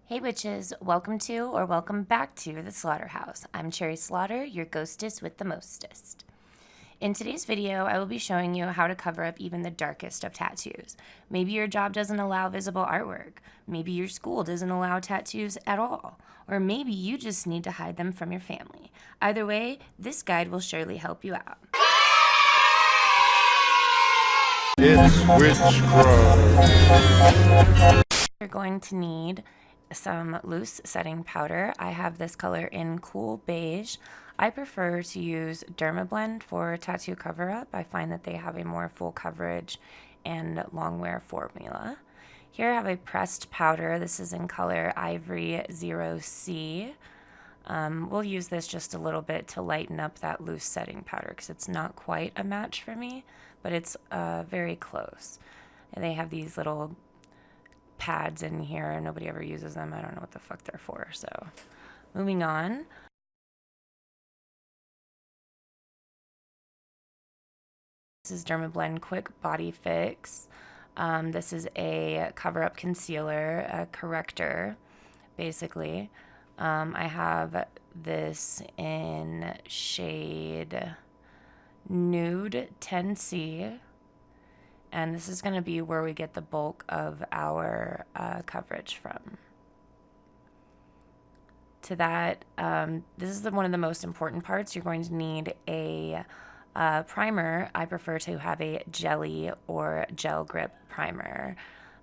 Hey witches, welcome to or welcome back to the Slaughterhouse. I'm Cherry Slaughter, your ghostess with the mostest. In today's video, I will be showing you how to cover up even the darkest of tattoos. Maybe your job doesn't allow visible artwork. Maybe your school doesn't allow tattoos at all. Or maybe you just need to hide them from your family. Either way, this guide will surely help you out. It's witchcraft. You're going to need some loose setting powder. I have this color in Cool Beige. I prefer to use Dermablend for tattoo cover-up. I find that they have a more full coverage and long wear formula. Here I have a pressed powder. This is in color Ivory 0C. We'll use this just a little bit to lighten up that loose setting powder because it's not quite a match for me, but it's very close. And they have these little pads in here. Nobody ever uses them. I don't know what the fuck they're for. So moving on. This is Dermablend Quick Body Fix. This is a cover-up concealer, a corrector, basically. I have this in shade Nude 10C. And this is going to be where we get the bulk of our coverage from. To that, this is one of the most important parts. You're going to need a primer. I prefer to have a jelly or gel grip primer.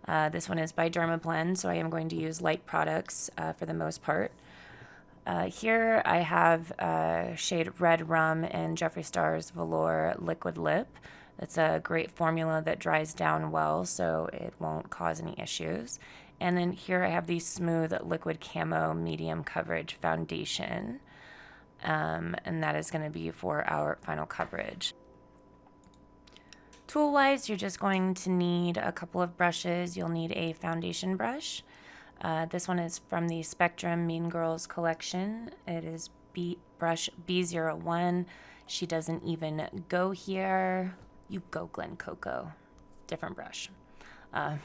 This one is by Dermablend, so I am going to use light products for the most part. Here I have shade Red Rum and Jeffree Star's Velour Liquid Lip. It's a great formula that dries down well, so it won't cause any issues. And then here I have the Smooth Liquid Camo Medium Coverage Foundation. And that is going to be for our final coverage. Tool-wise, you're just going to need a couple of brushes. You'll need a foundation brush. This one is from the Spectrum Mean Girls collection. It is brush B01. She doesn't even go here. You go, Glen Coco. Different brush.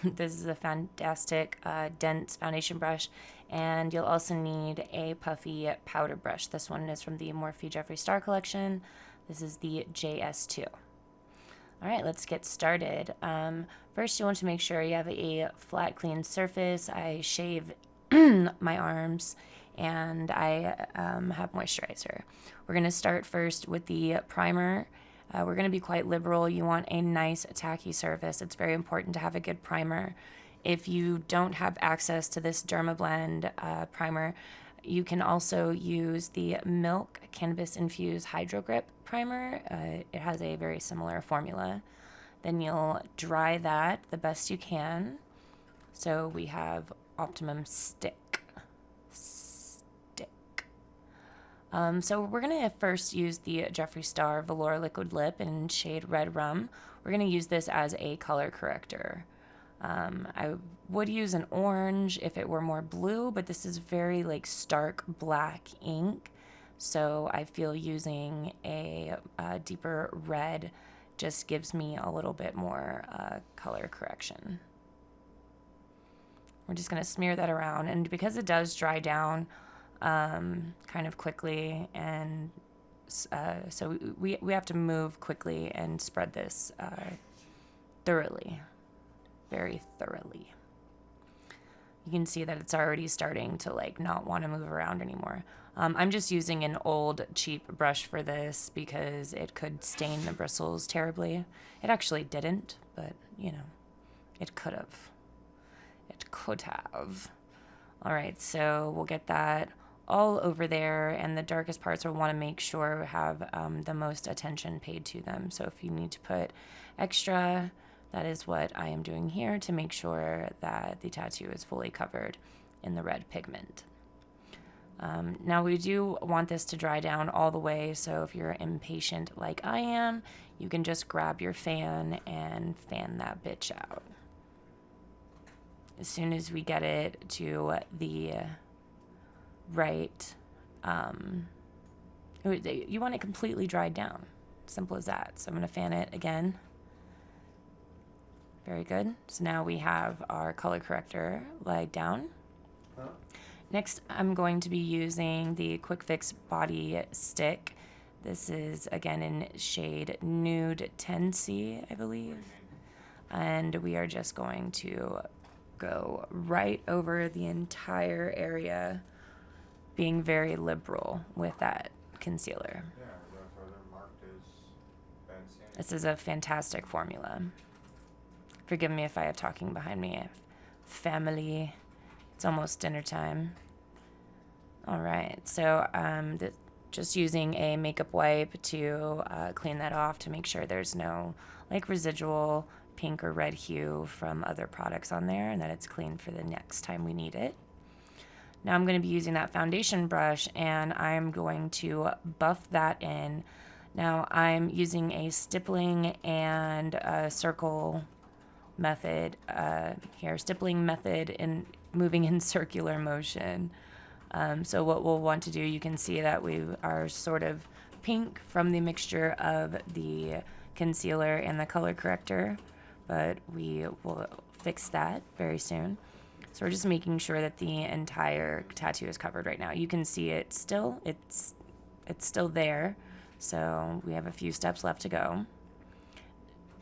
This is a fantastic dense foundation brush, and you'll also need a puffy powder brush. This one is from the Morphe Jeffree Star collection. This is the JS2. All right, let's get started. First, you want to make sure you have a flat, clean surface. I shave my arms, and I have moisturizer. We're going to start first with the primer. We're going to be quite liberal. You want a nice tacky surface. It's very important to have a good primer. If you don't have access to this Dermablend primer, you can also use the Milk Cannabis Infused Hydro Grip primer. It has a very similar formula. Then you'll dry that the best you can. So we have Optimum Stick. So we're going to first use the Jeffree Star Velour Liquid Lip in shade Red Rum. We're going to use this as a color corrector. I would use an orange if it were more blue, but this is very like stark black ink. So I feel using a deeper red just gives me a little bit more color correction. We're just going to smear that around, and because it does dry down kind of quickly, and so we have to move quickly and spread this thoroughly, very thoroughly. You can see that it's already starting to like not want to move around anymore. I'm just using an old cheap brush for this because it could stain the bristles terribly. It actually didn't, but you know, it could have. It could have. All right, so we'll get that all over there, and the darkest parts we'll want to make sure have the most attention paid to them. So if you need to put extra, that is what I am doing here to make sure that the tattoo is fully covered in the red pigment. Now we do want this to dry down all the way, so if you're impatient like I am, you can just grab your fan and fan that bitch out. As soon as we get it to the right, you want it completely dried down. Simple as that. So I'm going to fan it again. Very good. So now we have our color corrector laid down. Next, I'm going to be using the Quick Fix Body Stick. This is, again, in shade Nude 10C, I believe. And we are just going to go right over the entire area, being very liberal with that concealer. Yeah, further marked as fancy. This is a fantastic formula. Forgive me if I have talking behind me. I have family. It's almost dinner time. All right, so just using a makeup wipe to clean that off to make sure there's no like residual pink or red hue from other products on there, and that it's clean for the next time we need it. Now I'm going to be using that foundation brush, and I'm going to buff that in. Now I'm using a stippling and a circle method here, stippling method and moving in circular motion. So what we'll want to do, you can see that we are sort of pink from the mixture of the concealer and the color corrector, but we will fix that very soon. So we're just making sure that the entire tattoo is covered right now. You can see it's still there, so we have a few steps left to go.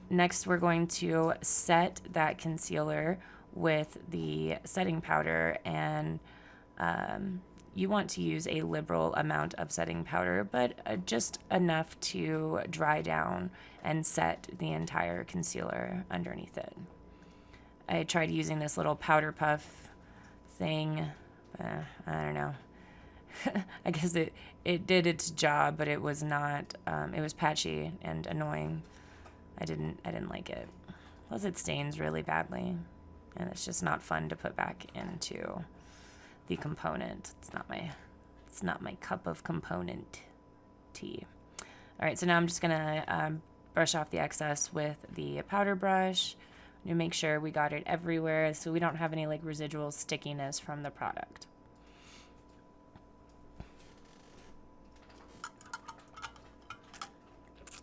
Next, we're going to set that concealer with the setting powder, and you want to use a liberal amount of setting powder, but just enough to dry down and set the entire concealer underneath it. I tried using this little powder puff thing. I don't know. I guess it did its job, but it was not. It was patchy and annoying. I didn't like it. Plus, it stains really badly, and it's just not fun to put back into the component. It's not my cup of component tea. All right, so now I'm just gonna brush off the excess with the powder brush. To make sure we got it everywhere so we don't have any like residual stickiness from the product.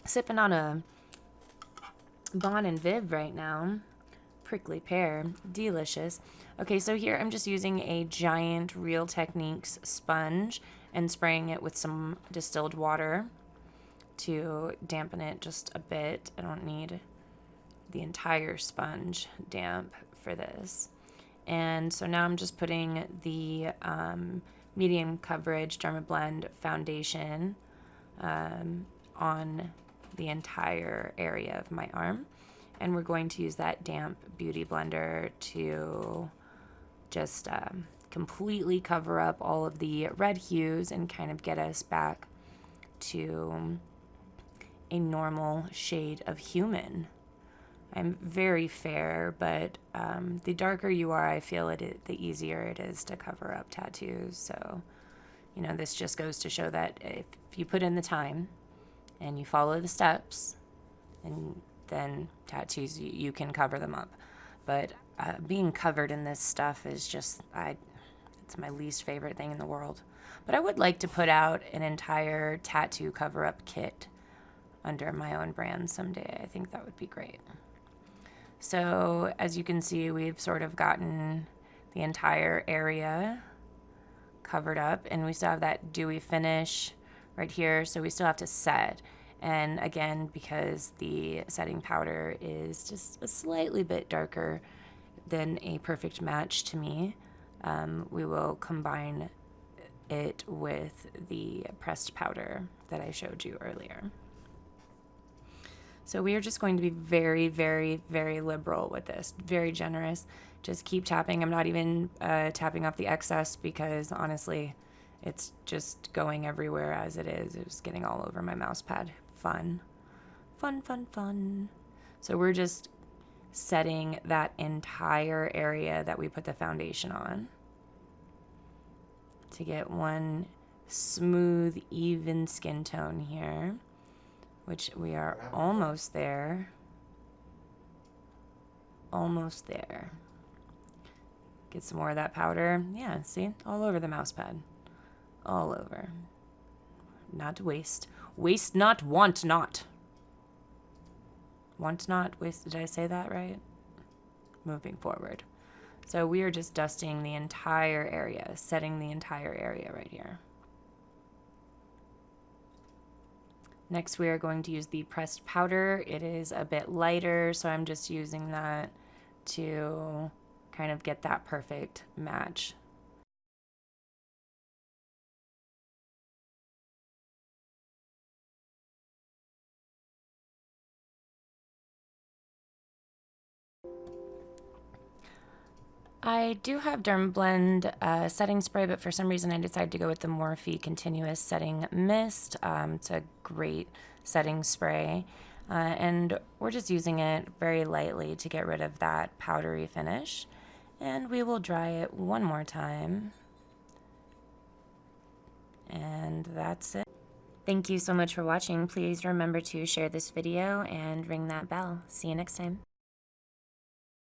Sipping on a Bon and Viv right now. Prickly pear, delicious. Okay, so here I'm just using a giant Real Techniques sponge and spraying it with some distilled water to dampen it just a bit. I don't need the entire sponge damp for this. And so now I'm just putting the medium coverage Dermablend foundation on the entire area of my arm. And we're going to use that damp beauty blender to just completely cover up all of the red hues and kind of get us back to a normal shade of human. I'm very fair, but the darker you are, I feel the easier it is to cover up tattoos. So, you know, this just goes to show that if you put in the time and you follow the steps, and then tattoos, you can cover them up. But being covered in this stuff is just, it's my least favorite thing in the world. But I would like to put out an entire tattoo cover-up kit under my own brand someday. I think that would be great. So as you can see, we've sort of gotten the entire area covered up, and we still have that dewy finish right here, so we still have to set. And again, because the setting powder is just a slightly bit darker than a perfect match to me, we will combine it with the pressed powder that I showed you earlier. So we are just going to be very, very, very liberal with this, very generous. Just keep tapping. I'm not even tapping off the excess because honestly, it's just going everywhere as it is. It's getting all over my mouse pad. Fun, fun, fun, fun. So we're just setting that entire area that we put the foundation on to get one smooth, even skin tone here, which we are almost there. Almost there. Get some more of that powder. Yeah, see? All over the mouse pad. All over. Not to waste. Waste not, want not. Want not, waste. Did I say that right? Moving forward. So we are just dusting the entire area, setting the entire area right here. Next, we are going to use the pressed powder. It is a bit lighter, so I'm just using that to kind of get that perfect match. I do have Dermablend setting spray, but for some reason I decided to go with the Morphe Continuous Setting Mist. It's a great setting spray, and we're just using it very lightly to get rid of that powdery finish. And we will dry it one more time. And that's it. Thank you so much for watching. Please remember to share this video and ring that bell. See you next time.